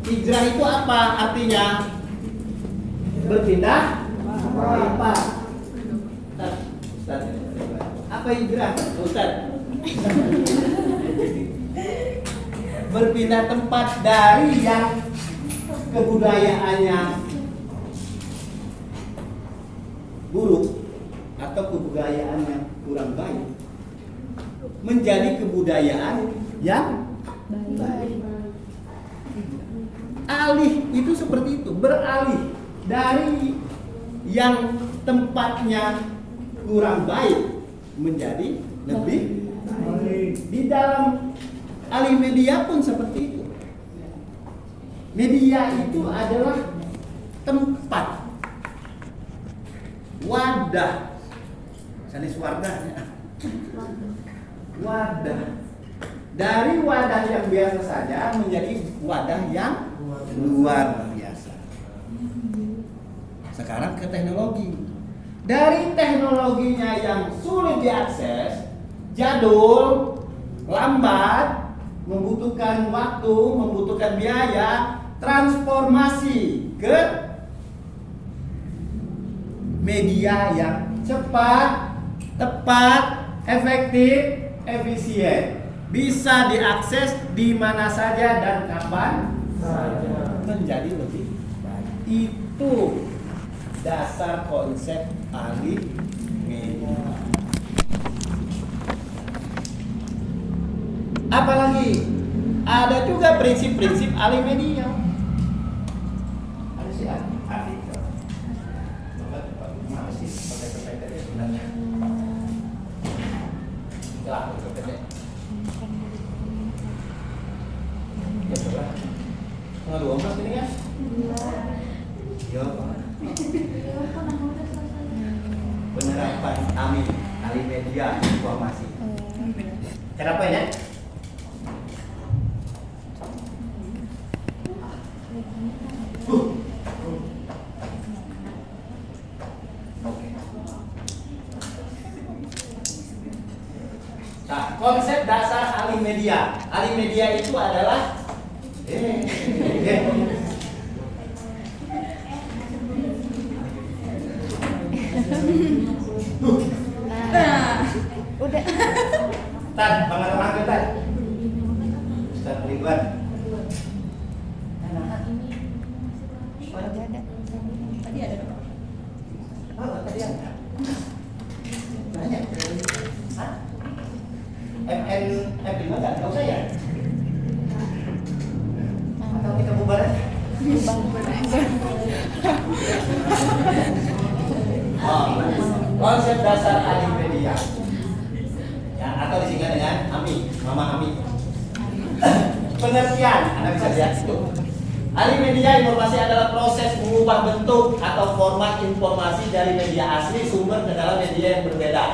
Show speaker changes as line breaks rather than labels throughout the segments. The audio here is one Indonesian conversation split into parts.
Hijrah itu apa artinya? Berpindah tempat. Ustaz, apa hijrah? Ustaz. Berpindah tempat dari yang kebudayaannya buruk atau kebudayaan yang kurang baik menjadi kebudayaan yang baik. Alih itu seperti itu, beralih dari yang tempatnya kurang baik menjadi lebih baik. Di dalam alih media pun seperti itu. Media itu adalah tempat, wadah, sanis wadahnya, wadah. Dari wadah yang biasa saja menjadi wadah yang luar biasa. Sekarang ke teknologi. Dari teknologinya yang sulit diakses, jadul, lambat, membutuhkan waktu, membutuhkan biaya, transformasi ke media yang cepat, tepat, efektif, efisien, bisa diakses di mana saja dan kapan saja, menjadi lebih baik. Itu dasar konsep alih media. Apalagi ada juga prinsip-prinsip alih media. Ada sih alih. Mana sih pakai sebenarnya? Lah, pakai. Ya coba. Tengah 12 ini kan? Iya. Penerapan alih media informasi. Kenapa ya? Nah, konsep dasar alih media. Alih media itu adalah
udah.
Tan, banget Tan. Ustaz Ridwan.
Tadi ada.
Oh, tadi ada. Banyak. Hah? MN enggak tahu saya. Atau kita bubar aja? Konsep dasar alih media. Ya, atau disingkat dengan AMI, Mama AMI. Pengertian, Anda bisa lihat itu. Alih media informasi adalah proses mengubah bentuk atau format informasi dari media asli sumber ke dalam media yang berbeda.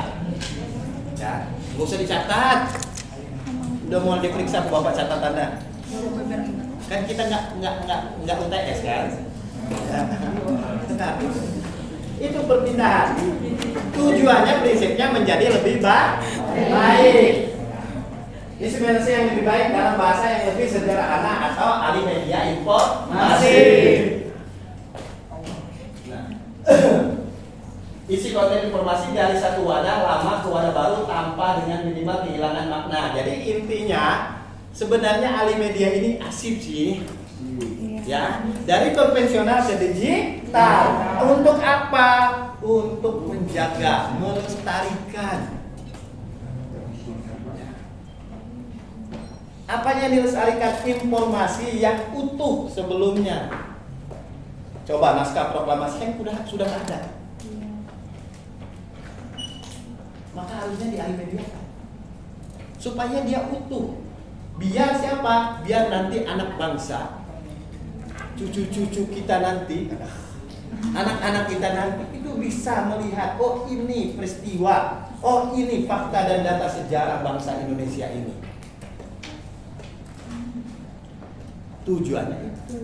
Ya, nggak usah dicatat. Udah mau diperiksa bapak catatannya. Kan kita nggak UTS kan? Ya. Itu perpindahan. Tujuannya prinsipnya menjadi lebih baik. Ini sebenarnya yang lebih baik dalam bahasa yang lebih sederhana atau alih media informasi. Nah, isi konten informasi dari satu wadah lama ke wadah baru tanpa dengan minimal kehilangan makna. Jadi intinya sebenarnya alih media ini asik sih. Ya, dari konvensional ke digital. Untuk apa? Untuk menjaga, melestarikan. Apanya dilestarikan? Informasi yang utuh sebelumnya. Coba naskah proklamasi kan sudah ada. Maka harusnya dialih mediakan supaya dia utuh. Biar siapa? Biar nanti anak bangsa, cucu-cucu kita nanti, anak-anak kita nanti itu bisa melihat, oh ini peristiwa, oh ini fakta dan data sejarah bangsa Indonesia ini. Tujuannya itu.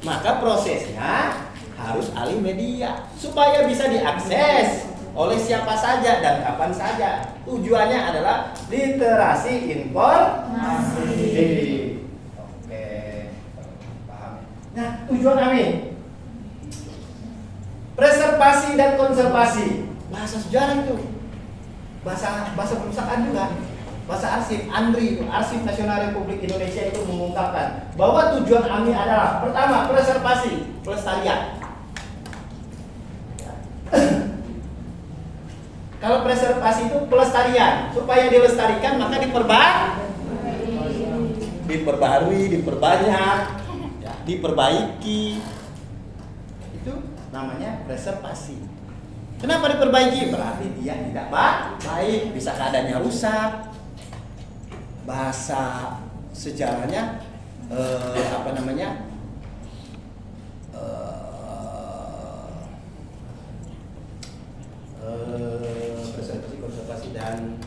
Maka prosesnya harus alih media supaya bisa diakses oleh siapa saja dan kapan saja. Tujuannya adalah literasi informasi. Oke, paham. tujuan AMI. Preservasi dan konservasi. Bahasa sejarah itu. Bahasa perpustakaan juga. Bahasa arsip, ANRI itu, Arsip Nasional Republik Indonesia itu mengungkapkan bahwa tujuan AMI adalah pertama, preservasi, pelestarian. Kalau preservasi itu pelestarian, supaya dilestarikan maka diperbarui, diperbanyak, ya, diperbaiki. Itu namanya preservasi. Kenapa diperbaiki? Berarti dia tidak baik, bisa keadaannya rusak. Bahasa sejarahnya preservasi, konservasi dan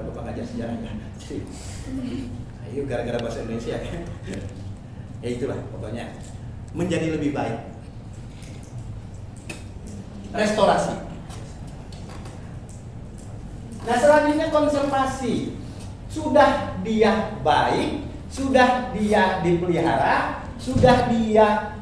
lupa ngajar sejarah ya. Ayo gara-gara bahasa Indonesia ya itulah pokoknya menjadi lebih baik. Restorasi. Nah selanjutnya konservasi. Sudah dia baik, sudah dia dipelihara, sudah dia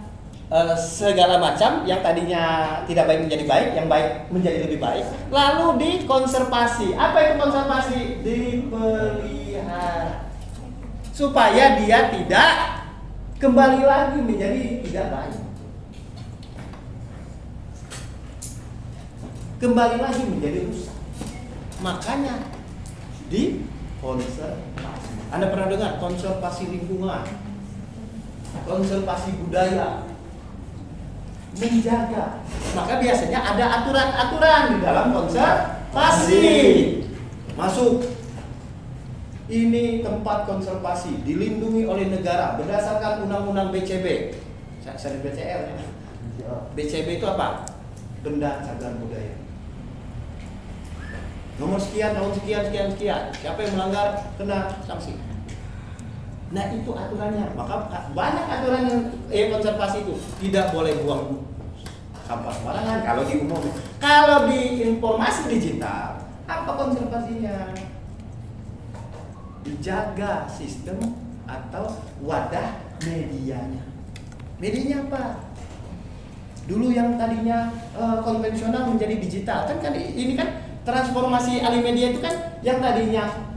segala macam yang tadinya tidak baik menjadi baik, yang baik menjadi lebih baik. Lalu dikonservasi. Apa itu konservasi? Dipelihara supaya dia tidak kembali lagi menjadi tidak baik, kembali lagi menjadi rusak. Makanya dikonservasi. Anda pernah dengar konservasi lingkungan, konservasi budaya, menjaga. Maka biasanya ada aturan-aturan di dalam konservasi. Masuk. Ini tempat konservasi dilindungi oleh negara berdasarkan Undang-Undang BCB. Saya di BCL ya. BCB itu apa? Benda cagar budaya. Nomor sekian, tahun sekian. Siapa yang melanggar kena sanksi. Nah itu aturannya. Maka banyak aturan yang konservasi itu. Tidak boleh buang sampah sembarangan kalau di umum. Kalau di informasi digital, apa konservasinya? Dijaga sistem atau wadah medianya. Medianya apa? Dulu yang tadinya konvensional menjadi digital. Kan ini kan transformasi alih media itu kan yang tadinya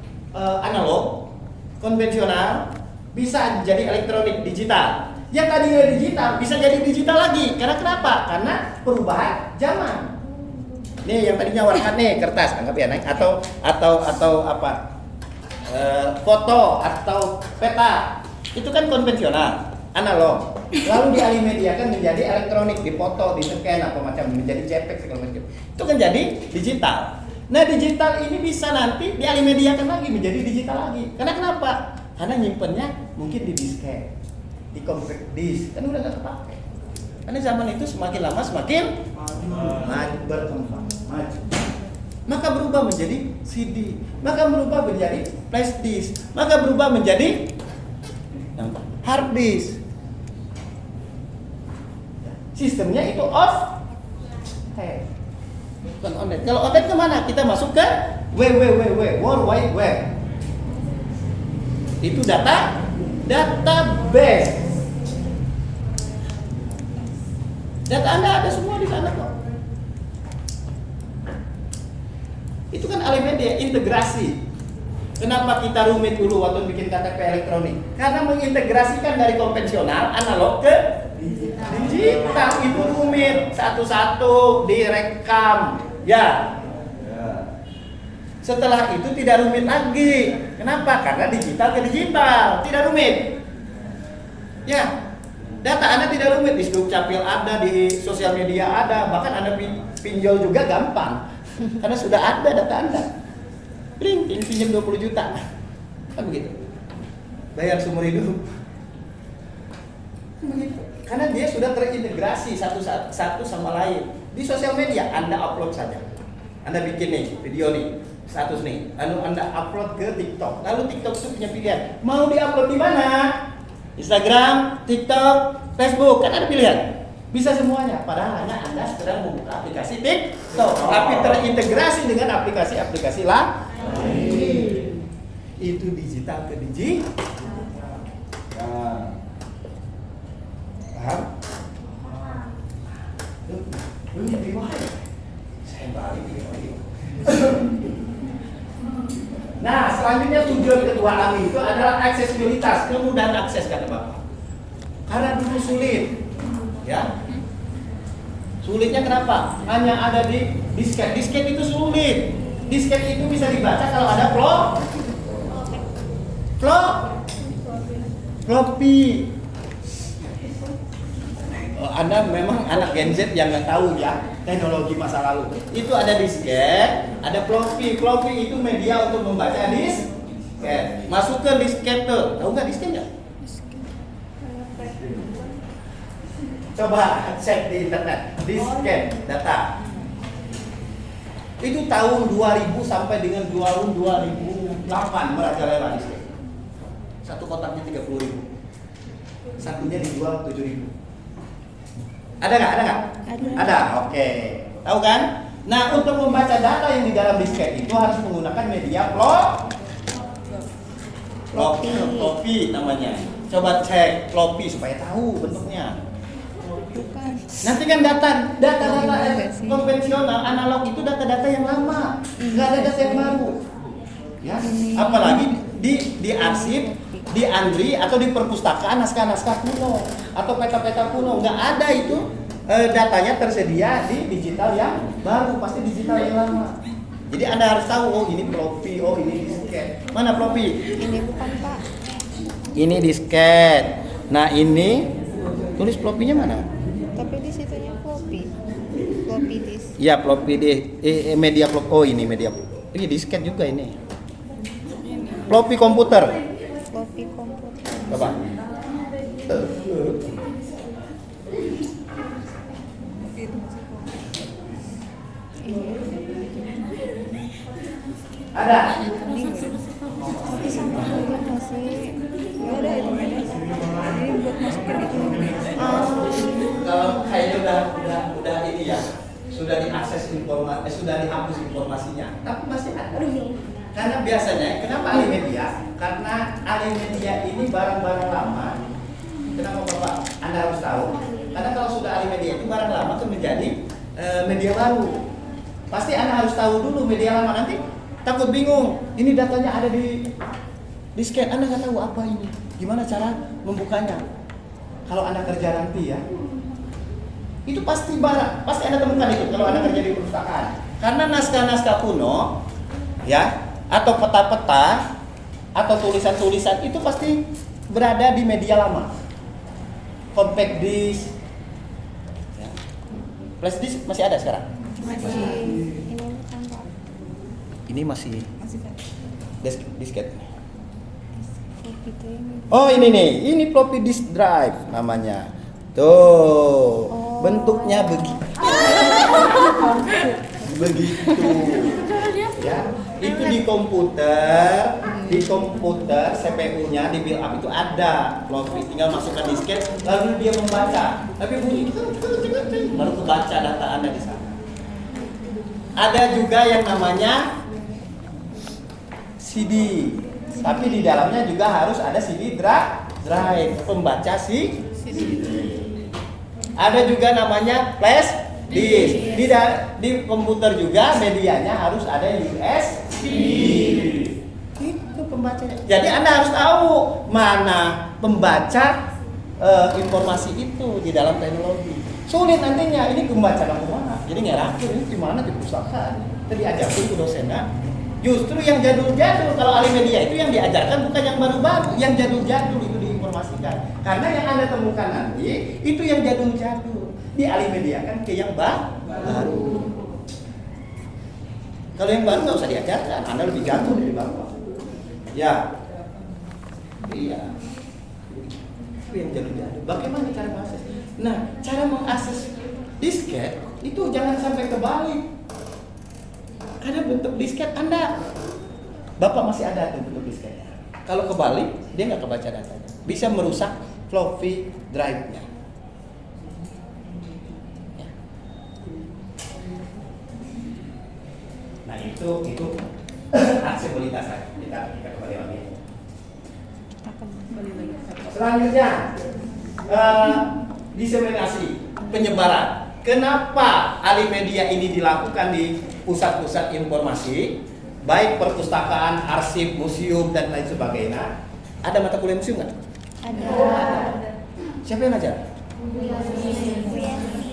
analog, konvensional bisa jadi elektronik, digital. Yang tadinya digital bisa jadi digital lagi. Karena kenapa? Karena perubahan zaman. Nih yang tadinya warna nih kertas, anggap ya naik atau apa? Foto atau peta. Itu kan konvensional, analog. Lalu dialih mediakan menjadi elektronik, dipoto, di-scan apa macam menjadi JPEG segala macam. Itu kan jadi digital. Nah, digital ini bisa nanti dialih mediakan lagi menjadi digital lagi. Karena kenapa? Karena nyimpennya mungkin di disket, di compact disk, kan udah nggak terpakai. Karena zaman itu semakin lama semakin maju berkembang, maju. Maka berubah menjadi CD, maka berubah menjadi flash disk, maka berubah menjadi hard disk. Sistemnya itu off, bukan online. Kalau online kemana? Kita masuk ke www, World Wide Web. Itu database. Data Anda ada semua di sana kok. Itu kan alih media, integrasi. Kenapa kita rumit dulu waktu bikin KTP elektronik? Karena mengintegrasikan dari konvensional analog ke digital itu rumit, satu-satu direkam. Ya. Setelah itu tidak rumit lagi. Kenapa? Karena digital ke digital, tidak rumit. Ya. Data Anda tidak rumit, di Dukcapil ada, di sosial media ada, bahkan Anda pinjol juga gampang. Karena sudah ada data Anda. Bring, ini pinjam 20 juta. Kan begitu. Bayar seumur hidup. Kan begitu. Karena dia sudah terintegrasi satu sama lain. Di sosial media Anda upload saja. Anda bikin nih video nih, status nih. Lalu Anda upload ke TikTok. Lalu TikTok itu punya pilihan. Mau diupload di mana? Instagram, TikTok, Facebook, kan ada pilihan. Bisa semuanya, padahal hanya Anda sedang membuka aplikasi TikTok, tapi terintegrasi dengan aplikasi-aplikasi lain. itu digital ke digital. Nah, paham? Ini riwayat. Saya balik lagi. Nah, selanjutnya tujuan kedua AMI itu adalah aksesibilitas, kemudahan akses kata Bapak. Karena dulu sulit, ya. Sulitnya kenapa? Hanya ada di disket. Disket itu sulit. Disket itu bisa dibaca kalau ada floppy. Anda memang anak Gen Z yang nggak tahu ya teknologi masa lalu. Itu ada disket, ada floppy. Floppy itu media untuk membaca disket. Masuk ke disket tuh. Tahu nggak disket nggak? Coba cek di internet, disket data. Itu tahun 2000 sampai dengan tahun 2008 merajalela disket. Satu kotaknya 30.000. Satunya dijual 7.000. Ada nggak? Ada. Oke. Tahu kan? Nah, untuk membaca data yang di dalam disket itu harus menggunakan media floppy namanya. Coba cek floppy supaya tahu bentuknya.
Bukan.
Nanti kan data konvensional analog itu data-data yang lama, nggak ada data yang baru. Ya, apalagi di arsip, di Andri atau di perpustakaan naskah-naskah kuno atau peta-peta kuno, nggak ada itu datanya tersedia di digital yang baru, pasti digital yang lama. Jadi Anda harus tahu, oh ini floppy, oh ini disket. Mana floppy?
Ini bukan Pak.
Ini disket. Nah ini tulis floppy-nya mana?
Tapi di situnya floppy. Floppy disk.
Ya floppy di media floppy. Oh ini media. Ini disket juga ini. Floppy komputer.
Floppy komputer.
Coba. Ada.
Tapi sampai juga masih nggak ada itu ada. Ini buat masukin itu.
Kalau kayaknya udah ini ya, sudah diakses informasi, sudah dihapus informasinya, tapi masih ada. Karena biasanya, kenapa Alimedia? Karena Alimedia ini barang-barang lama. Kenapa Bapak? Anda harus tahu. Karena kalau sudah Alimedia itu barang lama itu menjadi media baru. Pasti Anda harus tahu dulu media lama, nanti takut bingung. Ini datanya ada di disket, Anda nggak tahu apa ini. Gimana cara membukanya? Kalau Anda kerja nanti ya, itu pasti Anda temukan itu kalau Anda kerja di perpustakaan. Karena naskah-naskah kuno, ya, atau peta-peta, atau tulisan-tulisan itu pasti berada di media lama. Compact disk, ya. Flash disk masih ada sekarang?
Masih. Ini bukan Pak.
Ini masih disket.
Floppy itu ini.
Oh ini nih, ini floppy disk drive namanya. Tuh, bentuknya begitu. Ya, itu di komputer CPU-nya di build up itu ada floppy, tinggal masukkan disket, lalu dia membaca. Tapi bunyi baru kebaca data Anda di sana. Ada juga yang namanya CD, tapi di dalamnya juga harus ada CD drive, pembaca CD. Ada juga namanya flash disk. Di komputer juga medianya harus ada USB. Itu pembacanya. Jadi Anda harus tahu mana pembaca informasi itu di dalam teknologi. Sulit nantinya ini membaca dari mana. Jadi ngerakir ini gimana di perpustakaan. Tadi ajarin ke dosennya. Justru yang jadul-jadul, kalau Alimedia itu yang diajarkan bukan yang baru-baru, yang jadul-jadul itu diinformasikan. Karena yang Anda temukan nanti itu yang jadul-jadul. Di Alimedia kan ke yang baru. Kalau yang baru nggak usah diajarkan, Anda lebih jadul dari bapak. Ya, iya. Itu yang jadul-jadul. Bagaimana cara mengakses? Nah, cara mengakses disket itu jangan sampai kebalik. Karena bentuk disket Anda, Bapak masih ada tuh bentuk disketnya. Kalau kebalik, dia nggak kebaca datanya. Bisa merusak floppy drive-nya. Ya. Nah itu aksesibilitas kita kembali lagi.
Akan kembali lagi.
Selanjutnya diseminasi, penyebaran. Kenapa Alimedia ini dilakukan di pusat-pusat informasi, baik perpustakaan, arsip, museum dan lain sebagainya? Ada mata kuliah museum nggak?
Ada.
Siapa yang ngajar?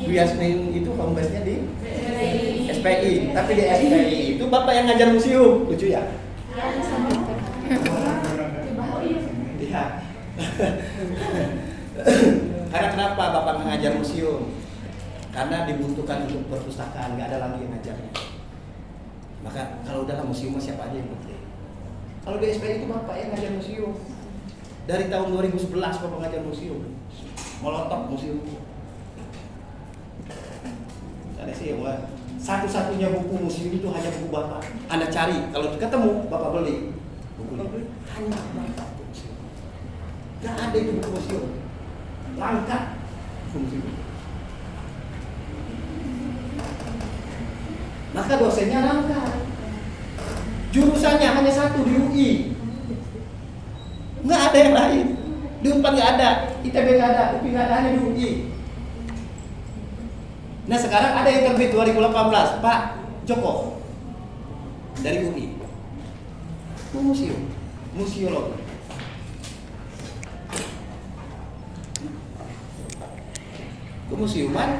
Bu Yasmin itu home base-nya di SPI. Tapi di SPI itu Bapak yang ngajar museum. Lucu ya? Iya. Karena kenapa Bapak mengajar museum? Karena dibutuhkan untuk perpustakaan, nggak ada lagi yang ngajarnya. Maka kalau dalam museum siapa aja yang penting. Kalau di SPI itu Bapak yang ngajar museum. Dari tahun 2011 Bapak ngajar museum. Molotov museum. Ada sih yang satu-satunya buku museum itu hanya buku Bapak. Anda cari, kalau ketemu Bapak beli. Bukunya hanya Bapak museum. Nggak ada itu buku museum. Langka buku museum. Maka dosennya langka. Jurusannya hanya satu di UI. Nggak ada yang lain. Di Unpad nggak ada, ITB nggak ada, UPI nggak ada, hanya di UI. Nah sekarang ada yang terbit 2018, Pak Joko dari UI. Museum, museologi. Kemuseuman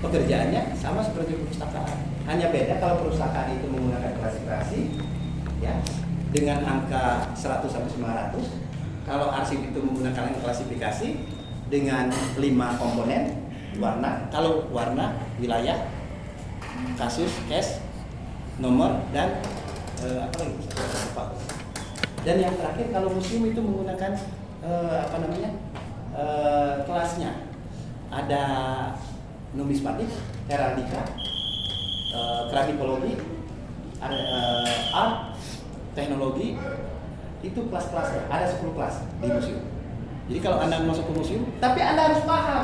pekerjaannya sama seperti perpustakaan. Hanya beda kalau perpustakaan itu menggunakan klasifikasi, ya, dengan angka 100 sampai 900. Kalau arsip itu menggunakan klasifikasi dengan 5 komponen, warna. Kalau warna, wilayah, kasus, case, nomor, dan apa lagi? Dan yang terakhir kalau museum itu menggunakan kelasnya. Ada numismatik, heraldika, grafikologi, ada art, teknologi, itu kelas-kelasnya. Ada 10 kelas di museum. Jadi kalau Anda masuk ke museum, tapi Anda harus paham.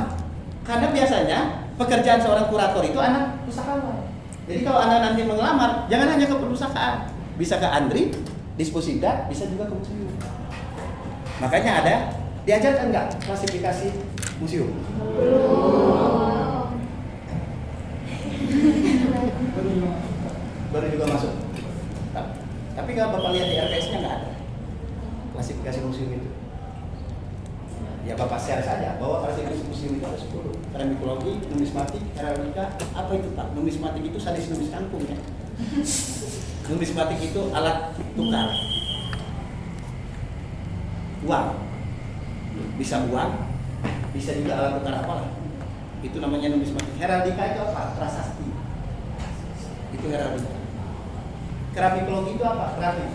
Karena biasanya pekerjaan seorang kurator itu anak pustakawan. Jadi kalau Anda nanti mengelamar, jangan hanya ke perpustakaan. Bisa ke Andri, Disposida, bisa juga ke museum. Makanya ada, diajarkan nggak klasifikasi museum? Baru juga masuk. Tapi kalau Bapak lihat di RPS-nya nggak ada klasifikasi museum itu. Ya Bapak share saja bahwa klasifikasi museum itu ada 10. Keramikologi, numismatik, heraldika. Apa itu Pak? Numismatik itu sadis numis kangkung ya. Numismatik itu alat tukar uang. Bisa uang, bisa juga alat tukar apa? Itu namanya numismatik. Heraldika itu apa? Prasasti. Itu heraldika. Grafikologi itu apa? Grafik.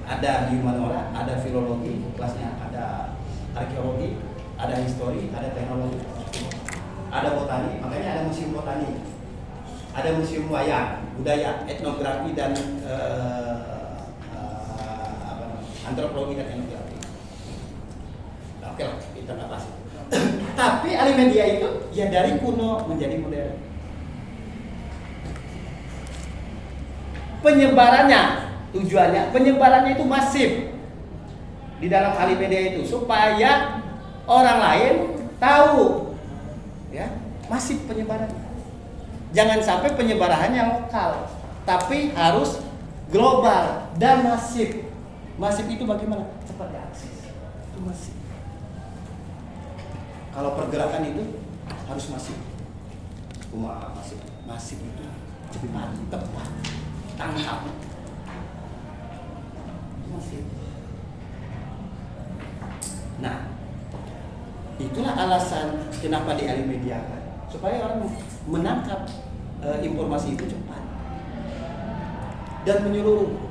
Ada humanora, ada filologi, kelasnya ada arkeologi, ada histori, ada teknologi, ada botani. Makanya ada museum botani, ada museum wayang, budaya, etnografi dan antropologi dan etnografi. Oke lah, kita nggak bahas. Tapi Alimedia itu ya dari kuno menjadi modern. Penyebarannya, tujuannya penyebarannya itu masif di dalam Alimedia itu supaya orang lain tahu, ya, masif penyebarannya. Jangan sampai penyebarannya lokal, tapi harus global dan masif. Masif itu bagaimana? Cepat diakses. Itu masif. Kalau pergerakan itu harus masif. Masif. Masif itu cepat, tepat, tangkap. Masif. Nah, itulah alasan kenapa di Alimedia kan, supaya orang menangkap informasi itu cepat dan menyeluruh.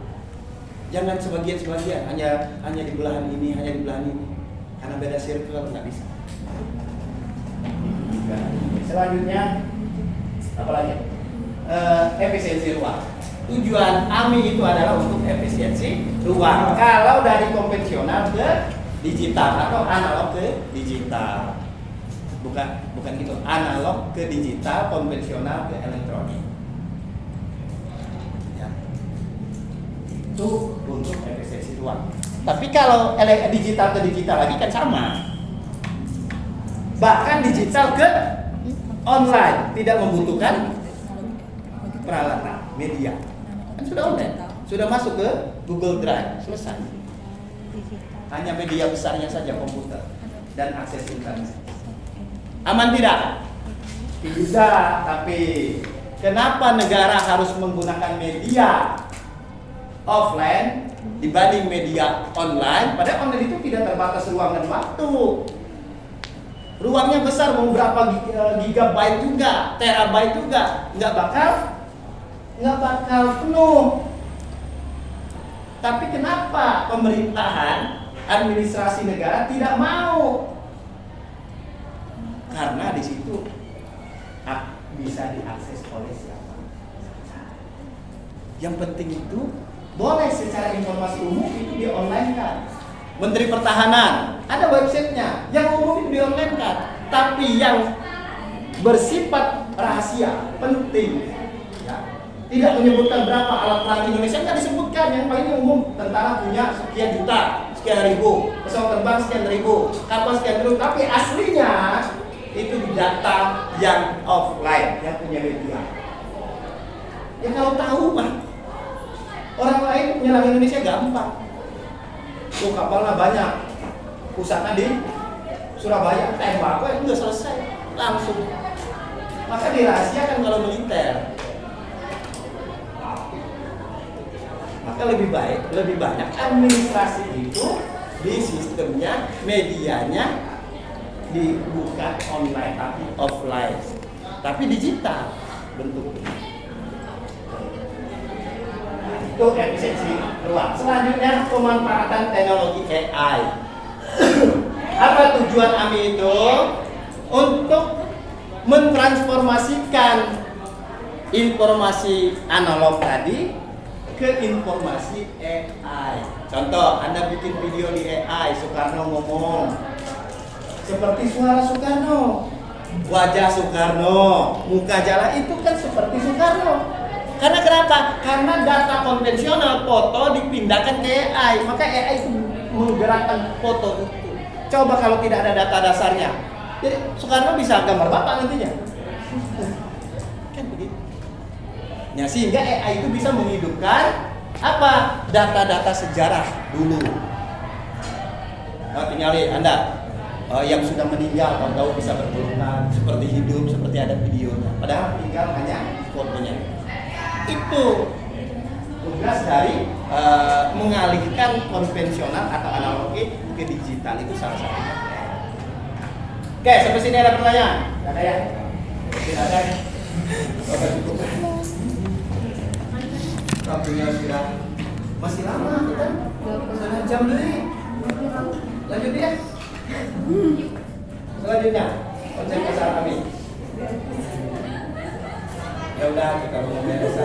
Jangan sebagian-sebagian, hanya di belahan ini, hanya di belahan ini, karena beda circle nggak bisa. Selanjutnya apa lagi? Efisiensi ruang. Tujuan AMI itu adalah untuk efisiensi ruang. Kalau dari konvensional ke digital atau analog ke digital. bukan gitu, analog ke digital, konvensional ke elektronik. Ya. Itu untuk efisiensi ruang. Tapi kalau digital ke digital lagi kan sama. Bahkan digital ke online tidak membutuhkan peralatan media. Kan sudah online, sudah masuk ke Google Drive, selesai. Hanya media besarnya saja, komputer dan akses internet. Aman tidak? Tidak, tapi kenapa negara harus menggunakan media offline dibanding media online? Padahal online itu tidak terbatas ruang dan waktu. Ruangnya besar, mau berapa gigabyte juga, terabyte juga, nggak bakal penuh. Tapi kenapa pemerintahan, administrasi negara tidak mau? Karena di situ bisa diakses oleh siapa. Yang penting itu boleh secara informasi umum itu di online kan. Menteri Pertahanan ada websitenya, yang umum itu di online kan. Tapi yang bersifat rahasia penting, ya, tidak menyebutkan berapa alat perang Indonesia, nggak disebutkan. Yang paling umum, tentara punya sekian juta, sekian ribu, pesawat terbang sekian ribu, kapal sekian ribu. Tapi aslinya itu di data yang offline, yang punya media. Ya kalau tahu mah orang lain menyerang Indonesia gampang. Tuh kapalnya banyak, pusatnya di Surabaya, tembak, itu udah selesai, langsung. Maka dirahasiakan kalau militer. Maka lebih banyak administrasi itu di sistemnya, medianya dibuka online tapi offline, tapi digital bentuknya. Itu efisiensi ruang. Selanjutnya pemanfaatan teknologi AI. Apa tujuan AMI itu? Untuk mentransformasikan informasi analog tadi ke informasi AI. Contoh, Anda bikin video di AI, Soekarno ngomong seperti suara Soekarno, wajah Soekarno, muka jalan itu kan seperti Soekarno. Karena kenapa? Karena data konvensional foto dipindahkan ke AI, maka AI itu menggerakkan foto itu. Coba kalau tidak ada data dasarnya, jadi Soekarno bisa gambar bapak nantinya. Kan begitu. Ya, sehingga AI itu bisa menghidupkan apa? Data-data sejarah dulu. Nah, tinggal Anda yang sudah meninggal, tahu bisa berpelukan, seperti hidup, seperti ada videonya. Padahal tinggal hanya fotonya. Itu tugas dari mengalihkan konvensional atau analogi ke digital, itu salah satunya. Oke, sampai sini ada pertanyaan? Tidak ada ya? Tidak ada ya? Oke, cukup. Waktunya sudah masih lama kita, setengah jam dulu. Lanjut ya. Selanjutnya konsep pasar kami. Ya udah, kita mau beres.